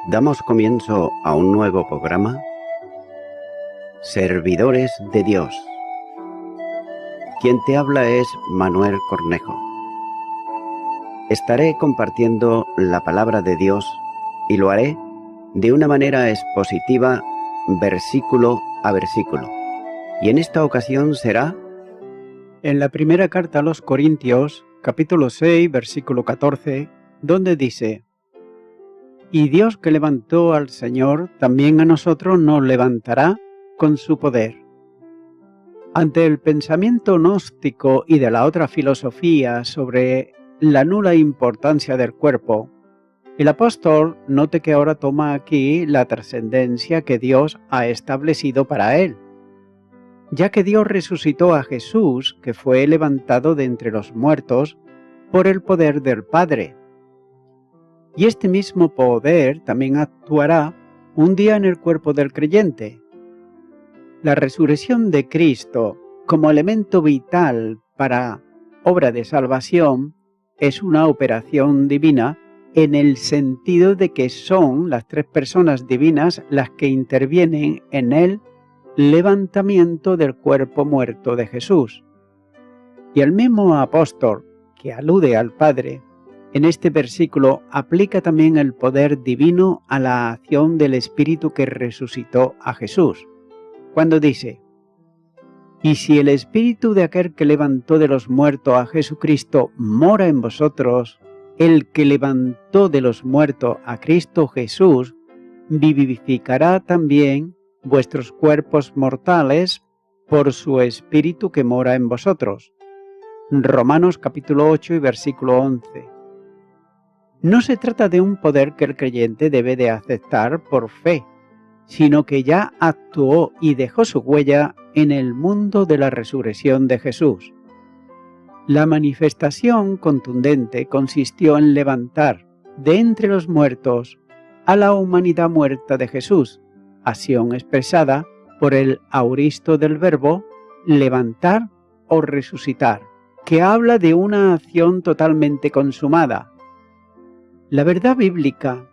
Damos comienzo a un nuevo programa, Servidores de Dios. Quien te habla es Manuel Cornejo. Estaré compartiendo la palabra de Dios y lo haré de una manera expositiva, versículo a versículo. Y en esta ocasión será en la primera carta a los Corintios, capítulo 6, versículo 14, donde dice: Y Dios que levantó al Señor, también a nosotros nos levantará con su poder. Ante el pensamiento gnóstico y de la otra filosofía sobre la nula importancia del cuerpo, el apóstol note que ahora toma aquí la trascendencia que Dios ha establecido para él, ya que Dios resucitó a Jesús, que fue levantado de entre los muertos por el poder del Padre. Y este mismo poder también actuará un día en el cuerpo del creyente. La resurrección de Cristo, como elemento vital para obra de salvación, es una operación divina en el sentido de que son las tres personas divinas las que intervienen en el levantamiento del cuerpo muerto de Jesús. Y el mismo apóstol, que alude al Padre, en este versículo aplica también el poder divino a la acción del Espíritu que resucitó a Jesús, cuando dice: Y si el Espíritu de aquel que levantó de los muertos a Jesucristo mora en vosotros, el que levantó de los muertos a Cristo Jesús vivificará también vuestros cuerpos mortales por su Espíritu que mora en vosotros. Romanos capítulo 8 y versículo 11. No se trata de un poder que el creyente debe de aceptar por fe, sino que ya actuó y dejó su huella en el mundo de la resurrección de Jesús. La manifestación contundente consistió en levantar de entre los muertos a la humanidad muerta de Jesús, acción expresada por el auristo del verbo levantar o resucitar, que habla de una acción totalmente consumada. La verdad bíblica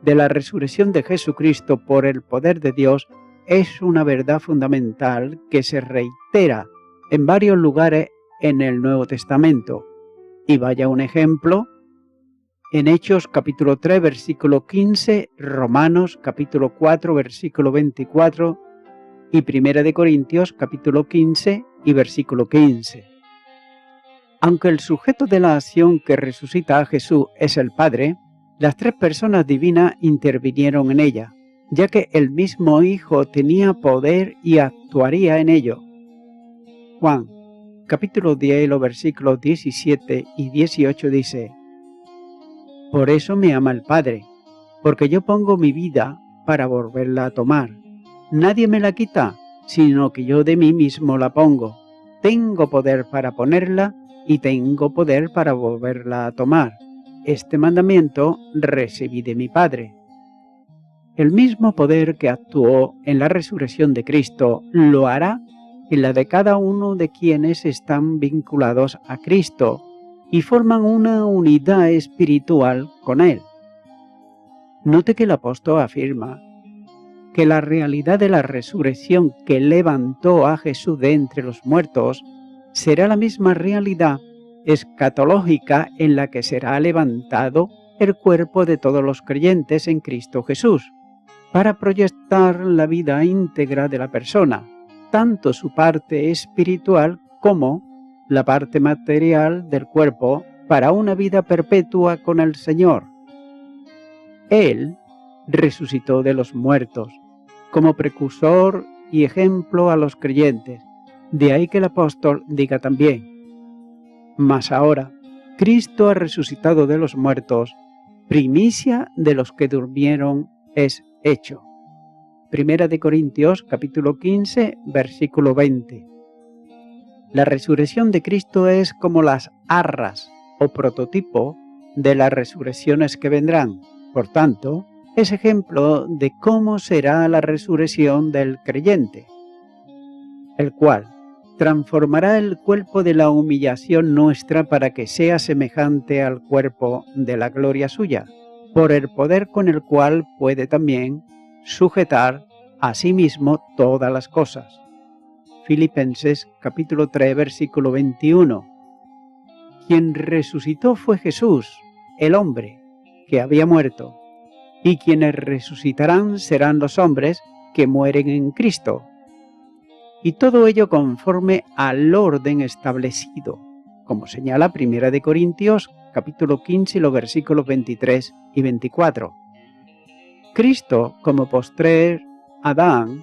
de la resurrección de Jesucristo por el poder de Dios es una verdad fundamental que se reitera en varios lugares en el Nuevo Testamento. Y vaya un ejemplo en Hechos capítulo 3 versículo 15, Romanos capítulo 4 versículo 24 y Primera de Corintios capítulo 15 y versículo 15. Aunque el sujeto de la acción que resucita a Jesús es el Padre, las tres personas divinas intervinieron en ella, ya que el mismo Hijo tenía poder y actuaría en ello. Juan, capítulo 10, los versículos 17 y 18 dice: Por eso me ama el Padre, porque yo pongo mi vida para volverla a tomar. Nadie me la quita, sino que yo de mí mismo la pongo. Tengo poder para ponerla y tengo poder para volverla a tomar. Este mandamiento recibí de mi Padre. El mismo poder que actuó en la resurrección de Cristo lo hará en la de cada uno de quienes están vinculados a Cristo y forman una unidad espiritual con Él. Note que el apóstol afirma que la realidad de la resurrección que levantó a Jesús de entre los muertos será la misma realidad escatológica en la que será levantado el cuerpo de todos los creyentes en Cristo Jesús, para proyectar la vida íntegra de la persona, tanto su parte espiritual como la parte material del cuerpo, para una vida perpetua con el Señor. Él resucitó de los muertos, como precursor y ejemplo a los creyentes. De ahí que el apóstol diga también: Mas ahora, Cristo ha resucitado de los muertos, primicia de los que durmieron es hecho. Primera de Corintios, capítulo 15, versículo 20. La resurrección de Cristo es como las arras o prototipo de las resurrecciones que vendrán. Por tanto, es ejemplo de cómo será la resurrección del creyente, el cual transformará el cuerpo de la humillación nuestra para que sea semejante al cuerpo de la gloria suya, por el poder con el cual puede también sujetar a sí mismo todas las cosas. Filipenses capítulo 3, versículo 21. Quien resucitó fue Jesús, el hombre, que había muerto, y quienes resucitarán serán los hombres que mueren en Cristo. Y todo ello conforme al orden establecido, como señala 1 de Corintios capítulo 15, los versículos 23 y 24. Cristo, como postrer Adán,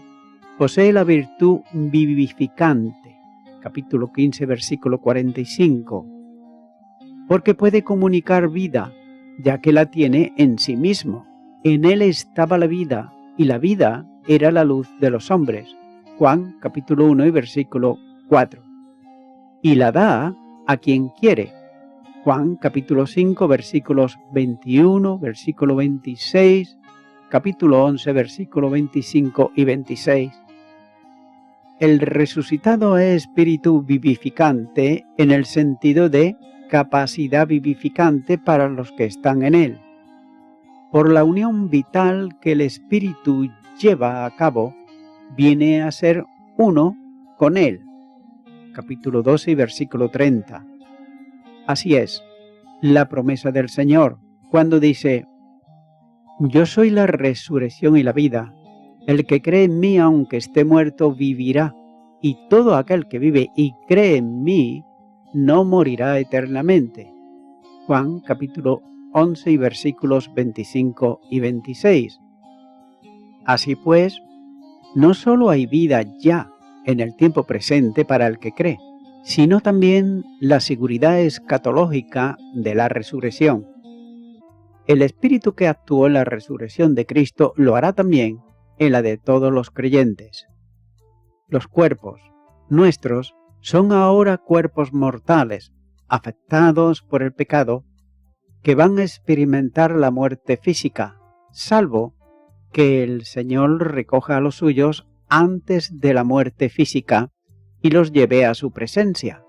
posee la virtud vivificante, capítulo 15, versículo 45, porque puede comunicar vida, ya que la tiene en sí mismo. En él estaba la vida, y la vida era la luz de los hombres. Juan, capítulo 1 y versículo 4. Y la da a quien quiere. Juan, capítulo 5, versículos 21, versículo 26, capítulo 11, versículo 25 y 26. El resucitado es espíritu vivificante en el sentido de capacidad vivificante para los que están en él. Por la unión vital que el espíritu lleva a cabo, viene a ser uno con él. Capítulo 12 y versículo 30. Así es, la promesa del Señor, cuando dice: yo soy la resurrección y la vida, el que cree en mí aunque esté muerto vivirá, y todo aquel que vive y cree en mí no morirá eternamente. Juan capítulo 11 y versículos 25 y 26. Así pues, no solo hay vida ya en el tiempo presente para el que cree, sino también la seguridad escatológica de la resurrección. El Espíritu que actuó en la resurrección de Cristo lo hará también en la de todos los creyentes. Los cuerpos nuestros son ahora cuerpos mortales, afectados por el pecado, que van a experimentar la muerte física, salvo que el Señor recoja a los suyos antes de la muerte física y los lleve a su presencia.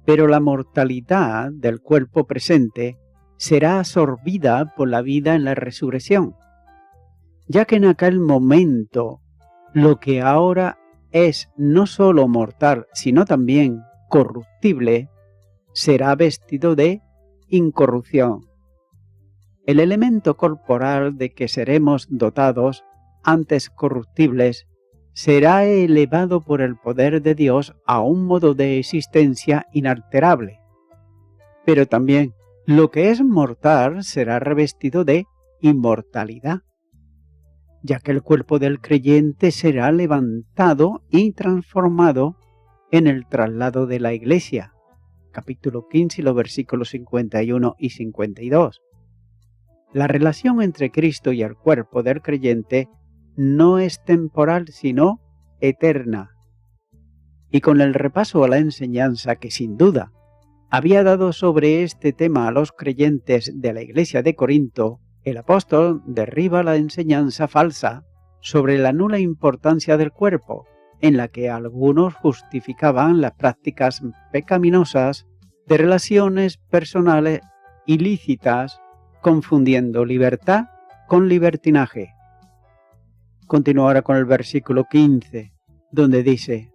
Pero la mortalidad del cuerpo presente será absorbida por la vida en la resurrección, ya que en aquel momento lo que ahora es no solo mortal, sino también corruptible, será vestido de incorrupción. El elemento corporal de que seremos dotados, antes corruptibles, será elevado por el poder de Dios a un modo de existencia inalterable. Pero también lo que es mortal será revestido de inmortalidad, ya que el cuerpo del creyente será levantado y transformado en el traslado de la Iglesia. Capítulo 15, los versículos 51 y 52. La relación entre Cristo y el cuerpo del creyente no es temporal, sino eterna. Y con el repaso a la enseñanza que sin duda había dado sobre este tema a los creyentes de la iglesia de Corinto, el apóstol derriba la enseñanza falsa sobre la nula importancia del cuerpo, en la que algunos justificaban las prácticas pecaminosas de relaciones personales ilícitas, confundiendo libertad con libertinaje. Continúo ahora con el versículo 15, donde dice: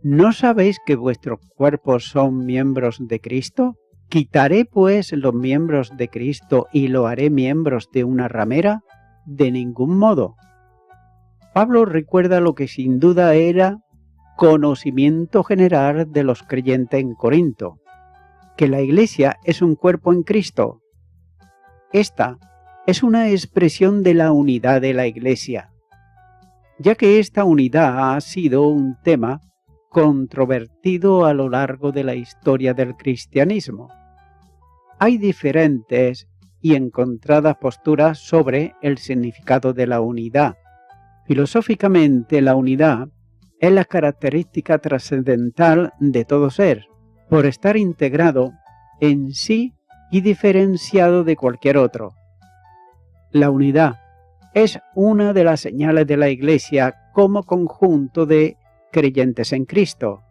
¿no sabéis que vuestros cuerpos son miembros de Cristo? ¿Quitaré pues los miembros de Cristo y lo haré miembros de una ramera? De ningún modo. Pablo recuerda lo que sin duda era conocimiento general de los creyentes en Corinto, que la Iglesia es un cuerpo en Cristo. Esta es una expresión de la unidad de la Iglesia, ya que esta unidad ha sido un tema controvertido a lo largo de la historia del cristianismo. Hay diferentes y encontradas posturas sobre el significado de la unidad. Filosóficamente, la unidad es la característica trascendental de todo ser, por estar integrado en sí y diferenciado de cualquier otro. La unidad es una de las señales de la Iglesia como conjunto de creyentes en Cristo.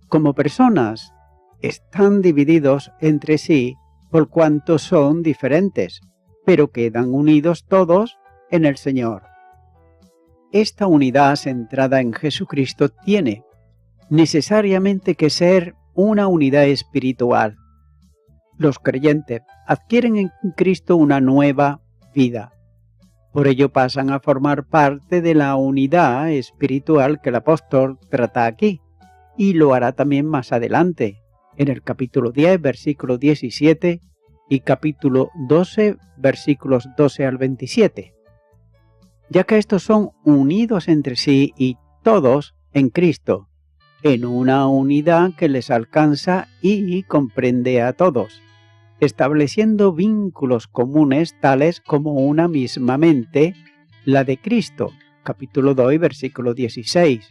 Como personas, están divididos entre sí por cuanto son diferentes, pero quedan unidos todos en el Señor. Esta unidad centrada en Jesucristo tiene necesariamente que ser una unidad espiritual. Los creyentes adquieren en Cristo una nueva vida. Por ello pasan a formar parte de la unidad espiritual que el apóstol trata aquí, y lo hará también más adelante, en el capítulo 10, versículo 17, y capítulo 12, versículos 12 al 27, ya que estos son unidos entre sí y todos en Cristo, en una unidad que les alcanza y comprende a todos, estableciendo vínculos comunes tales como una misma mente, la de Cristo, capítulo 2, versículo 16,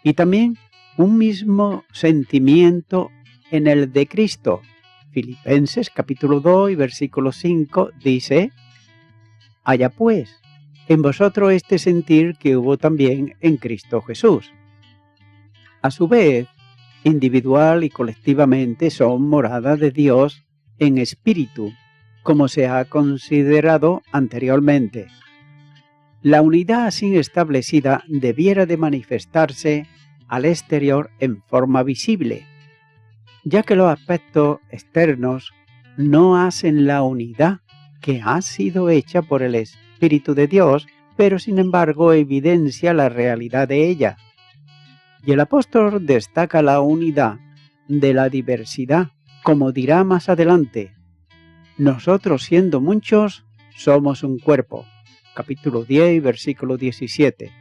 y también un mismo sentimiento en el de Cristo. Filipenses capítulo 2 y versículo 5 dice: haya pues en vosotros este sentir que hubo también en Cristo Jesús. A su vez, individual y colectivamente son morada de Dios en espíritu, como se ha considerado anteriormente. La unidad así establecida debiera de manifestarse al exterior en forma visible, ya que los aspectos externos no hacen la unidad que ha sido hecha por el Espíritu de Dios, pero sin embargo evidencia la realidad de ella. Y el apóstol destaca la unidad de la diversidad, como dirá más adelante: nosotros siendo muchos, somos un cuerpo. Capítulo 10, versículo 17.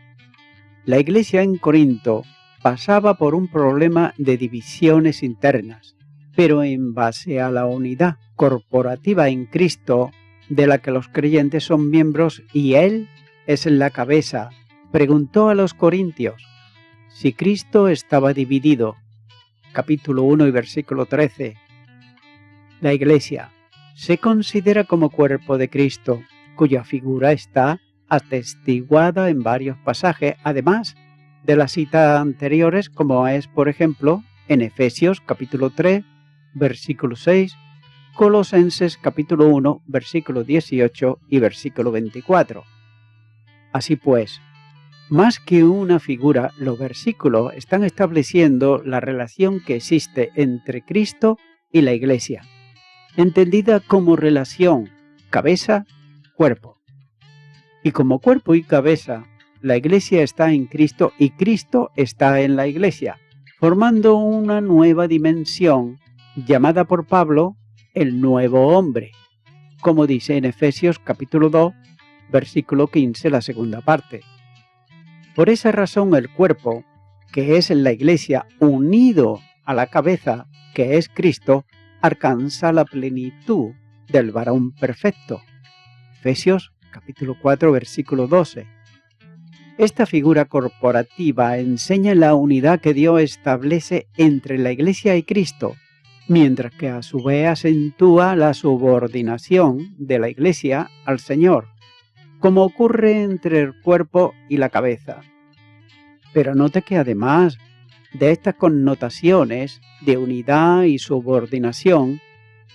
La iglesia en Corinto pasaba por un problema de divisiones internas, pero en base a la unidad corporativa en Cristo, de la que los creyentes son miembros y Él es la cabeza, preguntó a los corintios si Cristo estaba dividido. Capítulo 1 y versículo 13. La iglesia se considera como cuerpo de Cristo, cuya figura está atestiguada en varios pasajes, además de las citas anteriores, como es, por ejemplo, en Efesios capítulo 3, versículo 6, Colosenses capítulo 1, versículo 18 y versículo 24. Así pues, más que una figura, los versículos están estableciendo la relación que existe entre Cristo y la Iglesia, entendida como relación cabeza-cuerpo. Y como cuerpo y cabeza, la Iglesia está en Cristo y Cristo está en la Iglesia, formando una nueva dimensión llamada por Pablo el nuevo hombre, como dice en Efesios capítulo 2, versículo 15, la segunda parte. Por esa razón el cuerpo, que es en la Iglesia unido a la cabeza, que es Cristo, alcanza la plenitud del varón perfecto. Efesios capítulo 4, versículo 12. Esta figura corporativa enseña la unidad que Dios establece entre la Iglesia y Cristo, mientras que a su vez acentúa la subordinación de la Iglesia al Señor, como ocurre entre el cuerpo y la cabeza. Pero note que además de estas connotaciones de unidad y subordinación,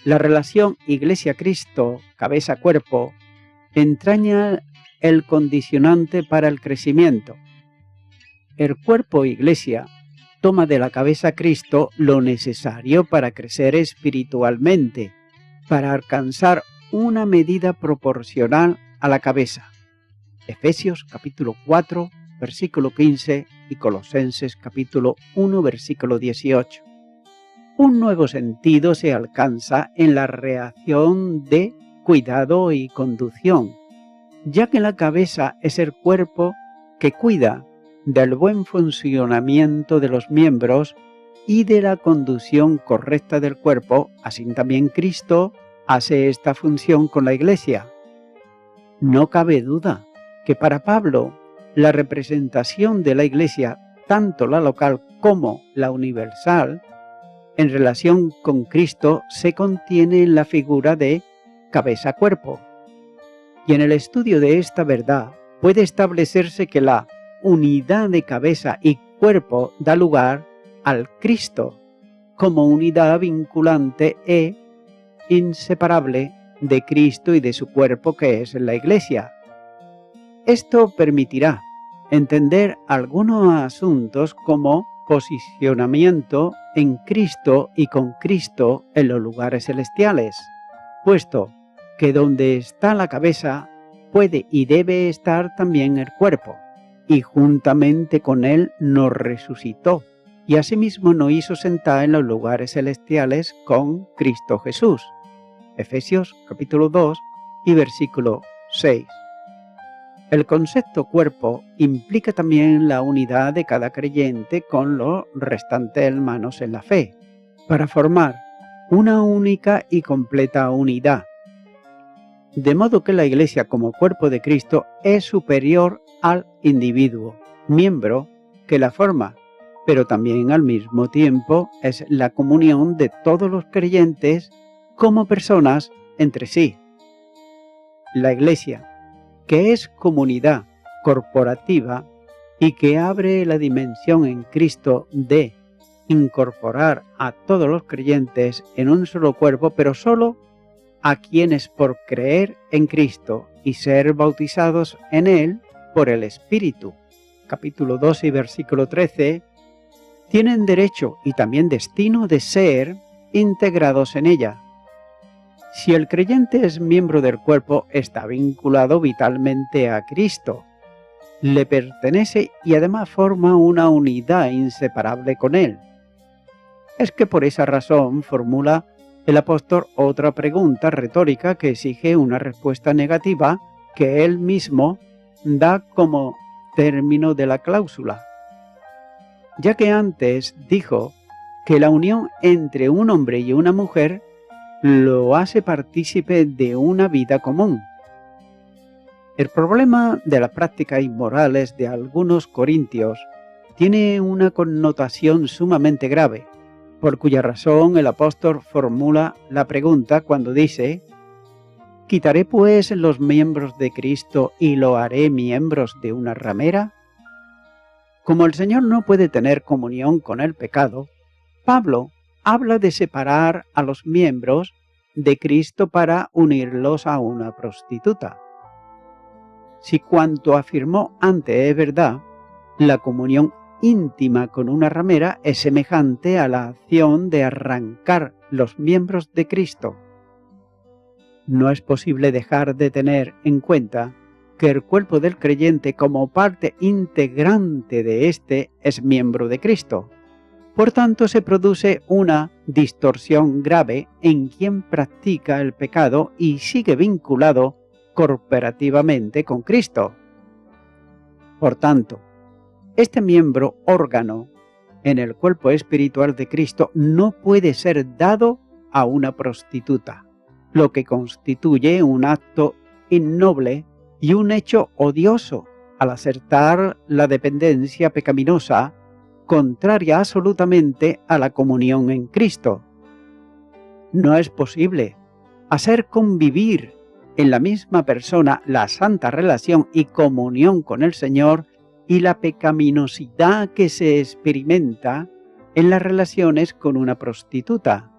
la relación Iglesia-Cristo, cabeza-cuerpo, entraña el condicionante para el crecimiento. El cuerpo Iglesia toma de la cabeza Cristo lo necesario para crecer espiritualmente, para alcanzar una medida proporcional a la cabeza. Efesios capítulo 4, versículo 15 y Colosenses capítulo 1, versículo 18. Un nuevo sentido se alcanza en la reacción de cuidado y conducción, ya que la cabeza es el cuerpo que cuida del buen funcionamiento de los miembros y de la conducción correcta del cuerpo. Así también Cristo hace esta función con la Iglesia. No cabe duda que para Pablo la representación de la Iglesia, tanto la local como la universal, en relación con Cristo se contiene en la figura de cabeza-cuerpo. Y en el estudio de esta verdad puede establecerse que la unidad de cabeza y cuerpo da lugar al Cristo como unidad vinculante e inseparable de Cristo y de su cuerpo que es la Iglesia. Esto permitirá entender algunos asuntos como posicionamiento en Cristo y con Cristo en los lugares celestiales, puesto que donde está la cabeza puede y debe estar también el cuerpo, y juntamente con él nos resucitó, y asimismo nos hizo sentar en los lugares celestiales con Cristo Jesús. Efesios capítulo 2 y versículo 6. El concepto cuerpo implica también la unidad de cada creyente con los restantes hermanos en la fe, para formar una única y completa unidad. De modo que la Iglesia como cuerpo de Cristo es superior al individuo, miembro que la forma, pero también al mismo tiempo es la comunión de todos los creyentes como personas entre sí. La Iglesia, que es comunidad corporativa y que abre la dimensión en Cristo de incorporar a todos los creyentes en un solo cuerpo, pero solo a quienes por creer en Cristo y ser bautizados en Él por el Espíritu, capítulo 2 y versículo 13, tienen derecho y también destino de ser integrados en ella. Si el creyente es miembro del cuerpo, está vinculado vitalmente a Cristo, le pertenece y además forma una unidad inseparable con Él. Es que por esa razón formula el apóstol otra pregunta retórica que exige una respuesta negativa que él mismo da como término de la cláusula, ya que antes dijo que la unión entre un hombre y una mujer lo hace partícipe de una vida común. El problema de las prácticas inmorales de algunos corintios tiene una connotación sumamente grave, por cuya razón el apóstol formula la pregunta cuando dice: ¿quitaré pues los miembros de Cristo y lo haré miembros de una ramera? Como el Señor no puede tener comunión con el pecado, Pablo habla de separar a los miembros de Cristo para unirlos a una prostituta. Si cuanto afirmó antes es verdad, la comunión íntima con una ramera es semejante a la acción de arrancar los miembros de Cristo. No es posible dejar de tener en cuenta que el cuerpo del creyente como parte integrante de éste es miembro de Cristo. Por tanto, se produce una distorsión grave en quien practica el pecado y sigue vinculado corporativamente con Cristo. Por tanto, este miembro órgano en el cuerpo espiritual de Cristo no puede ser dado a una prostituta, lo que constituye un acto innoble y un hecho odioso al aceptar la dependencia pecaminosa contraria absolutamente a la comunión en Cristo. No es posible hacer convivir en la misma persona la santa relación y comunión con el Señor y la pecaminosidad que se experimenta en las relaciones con una prostituta.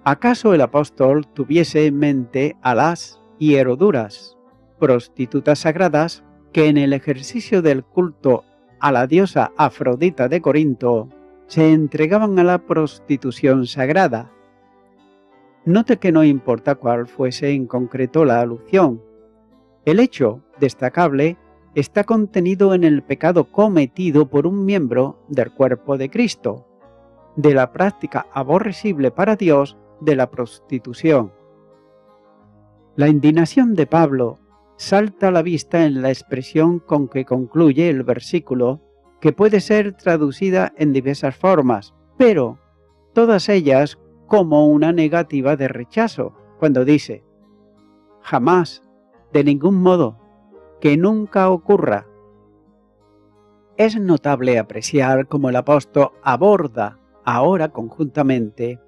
¿Acaso el apóstol tuviese en mente a las hieroduras, prostitutas sagradas, que en el ejercicio del culto a la diosa Afrodita de Corinto se entregaban a la prostitución sagrada? Note que no importa cuál fuese en concreto la alusión. El hecho destacable está contenido en el pecado cometido por un miembro del cuerpo de Cristo, de la práctica aborrecible para Dios de la prostitución. La indignación de Pablo salta a la vista en la expresión con que concluye el versículo, que puede ser traducida en diversas formas, pero todas ellas como una negativa de rechazo, cuando dice: jamás, de ningún modo, que nunca ocurra. Es notable apreciar cómo el apóstol aborda ahora conjuntamente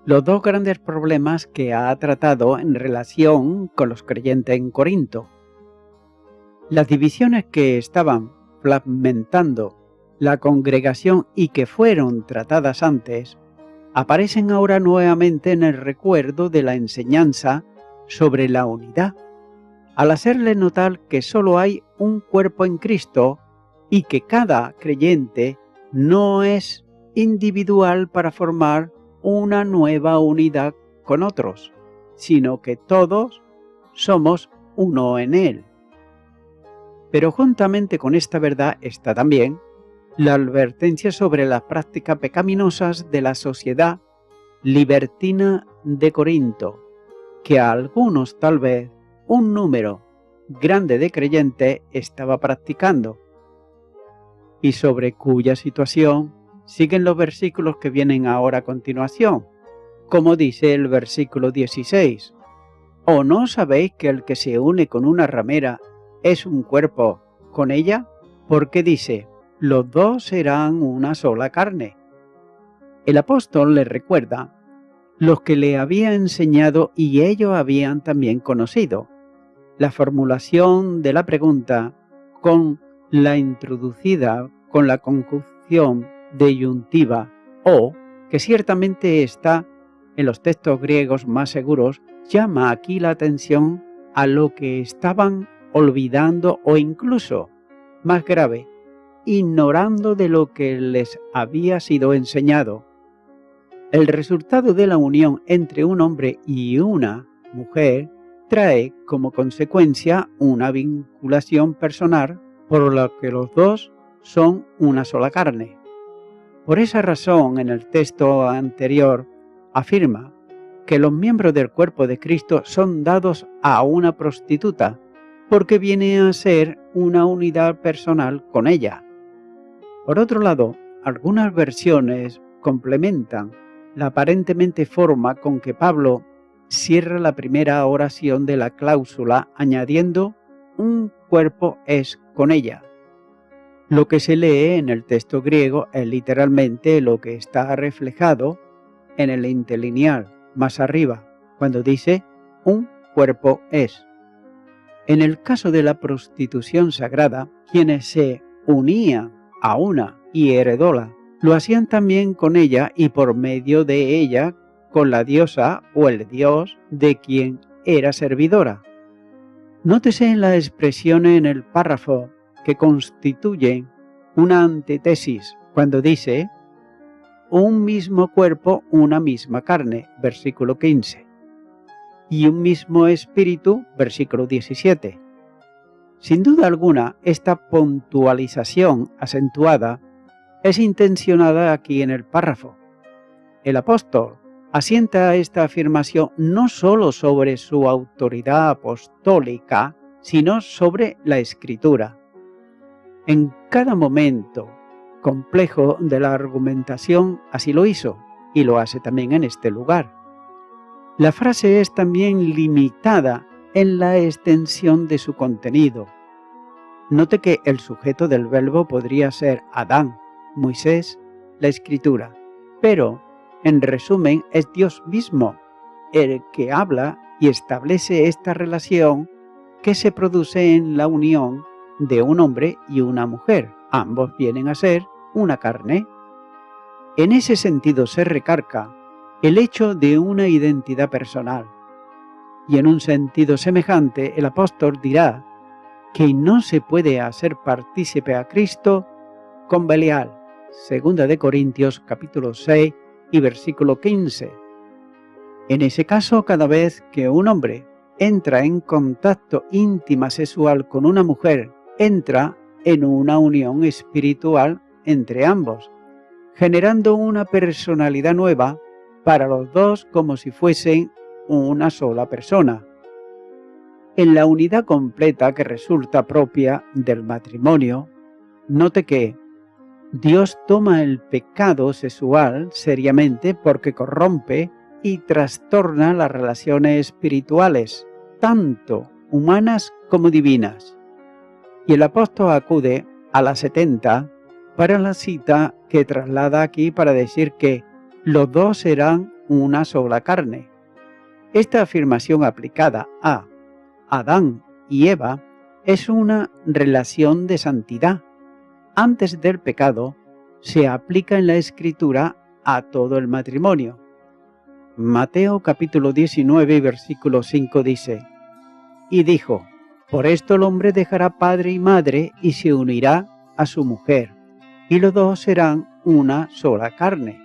los dos grandes problemas que ha tratado en relación con los creyentes en Corinto. Las divisiones que estaban fragmentando la congregación y que fueron tratadas antes, aparecen ahora nuevamente en el recuerdo de la enseñanza sobre la unidad, al hacerle notar que solo hay un cuerpo en Cristo y que cada creyente no es individual para formar una nueva unidad con otros, sino que todos somos uno en Él. Pero juntamente con esta verdad está también la advertencia sobre las prácticas pecaminosas de la sociedad libertina de Corinto, que a algunos tal vez un número grande de creyentes estaba practicando, y sobre cuya situación siguen los versículos que vienen ahora a continuación, como dice el versículo 16. ¿O no sabéis que el que se une con una ramera es un cuerpo con ella? Porque dice, los dos serán una sola carne. El apóstol les recuerda los que le había enseñado y ellos habían también conocido. La formulación de la pregunta con la introducida con la conjunción deyuntiva o, que ciertamente está en los textos griegos más seguros, llama aquí la atención a lo que estaban olvidando o incluso, más grave, ignorando de lo que les había sido enseñado. El resultado de la unión entre un hombre y una mujer trae como consecuencia una vinculación personal por la que los dos son una sola carne. Por esa razón, en el texto anterior afirma que los miembros del cuerpo de Cristo son dados a una prostituta, porque viene a ser una unidad personal con ella. Por otro lado, algunas versiones complementan la aparentemente forma con que Pablo cierra la primera oración de la cláusula añadiendo un cuerpo es con ella. Lo que se lee en el texto griego es literalmente lo que está reflejado en el interlineal más arriba, cuando dice un cuerpo es. En el caso de la prostitución sagrada, quienes se unían a una y heredóla, lo hacían también con ella y por medio de ella con la diosa o el dios de quien era servidora. Nótese la expresión en el párrafo que constituye una antítesis cuando dice un mismo cuerpo, una misma carne, versículo 15, y un mismo espíritu, versículo 17. Sin duda alguna, esta puntualización acentuada es intencionada aquí en el párrafo. El apóstol asienta esta afirmación no solo sobre su autoridad apostólica, sino sobre la Escritura. En cada momento complejo de la argumentación así lo hizo, y lo hace también en este lugar. La frase es también limitada en la extensión de su contenido. Note que el sujeto del verbo podría ser Adán, Moisés, la Escritura, pero, en resumen, es Dios mismo el que habla y establece esta relación que se produce en la unión de un hombre y una mujer. Ambos vienen a ser una carne. En ese sentido se recarga el hecho de una identidad personal. Y en un sentido semejante, el apóstol dirá que no se puede hacer partícipe a Cristo con Belial. 2 Corintios capítulo 6 y versículo 15. En ese caso, cada vez que un hombre entra en contacto íntima sexual con una mujer, entra en una unión espiritual entre ambos, generando una personalidad nueva para los dos como si fuesen una sola persona. En la unidad completa que resulta propia del matrimonio, note que Dios toma el pecado sexual seriamente porque corrompe y trastorna las relaciones espirituales, tanto humanas como divinas. Y el apóstol acude a la 70 para la cita que traslada aquí para decir que los dos serán una sola carne. Esta afirmación aplicada a Adán y Eva es una relación de santidad. Antes del pecado se aplica en la Escritura a todo el matrimonio. Mateo capítulo 19 versículo 5 dice: y dijo: por esto el hombre dejará padre y madre y se unirá a su mujer, y los dos serán una sola carne.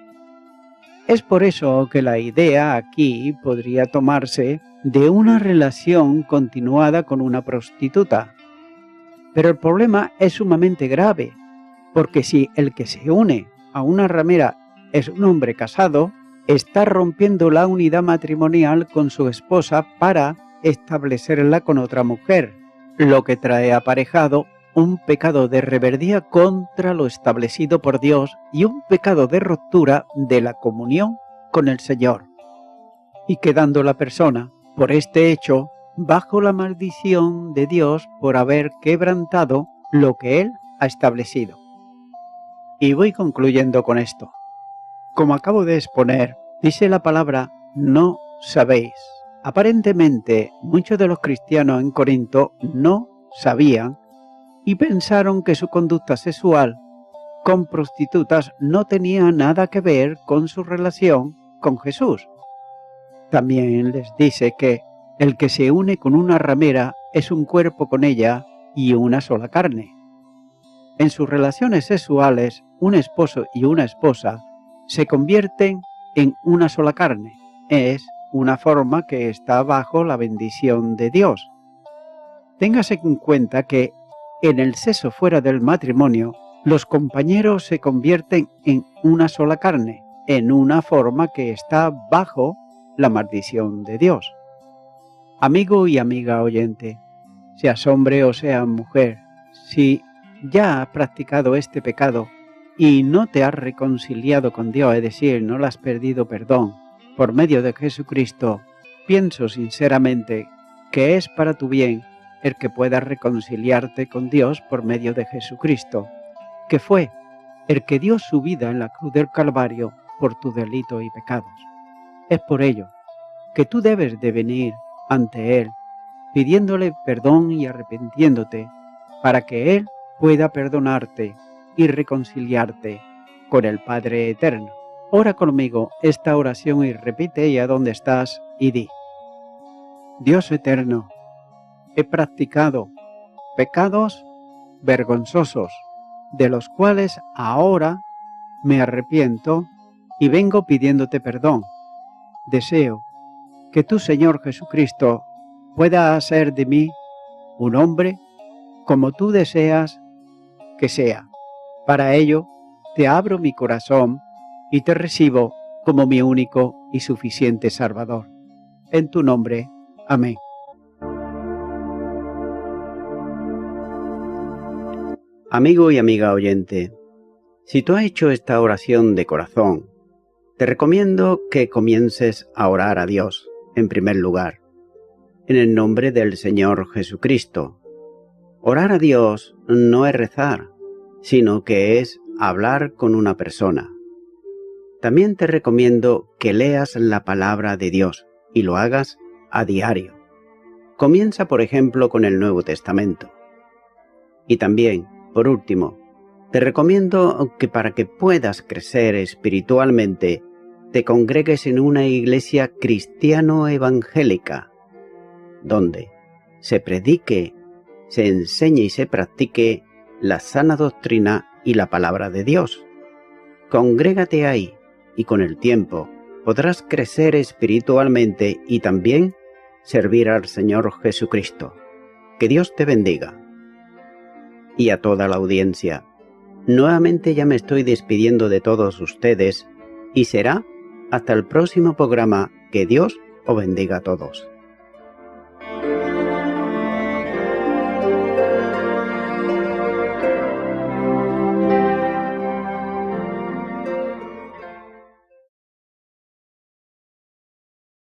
Es por eso que la idea aquí podría tomarse de una relación continuada con una prostituta. Pero el problema es sumamente grave, porque si el que se une a una ramera es un hombre casado, está rompiendo la unidad matrimonial con su esposa para establecerla con otra mujer, lo que trae aparejado un pecado de rebeldía contra lo establecido por Dios y un pecado de ruptura de la comunión con el Señor, y quedando la persona, por este hecho, bajo la maldición de Dios por haber quebrantado lo que Él ha establecido. Y voy concluyendo con esto. Como acabo de exponer, dice la palabra no sabéis. Aparentemente, muchos de los cristianos en Corinto no sabían y pensaron que su conducta sexual con prostitutas no tenía nada que ver con su relación con Jesús. También les dice que el que se une con una ramera es un cuerpo con ella y una sola carne. En sus relaciones sexuales, un esposo y una esposa se convierten en una sola carne. Es una forma que está bajo la bendición de Dios. Téngase en cuenta que en el sexo fuera del matrimonio, los compañeros se convierten en una sola carne, en una forma que está bajo la maldición de Dios. Amigo y amiga oyente, seas hombre o seas mujer, si ya has practicado este pecado y no te has reconciliado con Dios, es decir, no le has perdido perdón por medio de Jesucristo, pienso sinceramente que es para tu bien el que puedas reconciliarte con Dios por medio de Jesucristo, que fue el que dio su vida en la cruz del Calvario por tus delitos y pecados. Es por ello que tú debes de venir ante Él, pidiéndole perdón y arrepintiéndote, para que Él pueda perdonarte y reconciliarte con el Padre Eterno. Ora conmigo esta oración y repite ya donde estás y di: Dios eterno, he practicado pecados vergonzosos, de los cuales ahora me arrepiento y vengo pidiéndote perdón. Deseo que tú, Señor Jesucristo, pueda hacer de mí un hombre como tú deseas que sea. Para ello, te abro mi corazón y te recibo como mi único y suficiente Salvador. En tu nombre. Amén. Amigo y amiga oyente, si tú has hecho esta oración de corazón, te recomiendo que comiences a orar a Dios, en primer lugar, en el nombre del Señor Jesucristo. Orar a Dios no es rezar, sino que es hablar con una persona. También te recomiendo que leas la palabra de Dios y lo hagas a diario. Comienza, por ejemplo, con el Nuevo Testamento. Y también, por último, te recomiendo que para que puedas crecer espiritualmente, te congregues en una iglesia cristiano-evangélica, donde se predique, se enseñe y se practique la sana doctrina y la palabra de Dios. Congrégate ahí y con el tiempo podrás crecer espiritualmente y también servir al Señor Jesucristo. Que Dios te bendiga. Y a toda la audiencia, nuevamente ya me estoy despidiendo de todos ustedes y será hasta el próximo programa. Que Dios os bendiga a todos.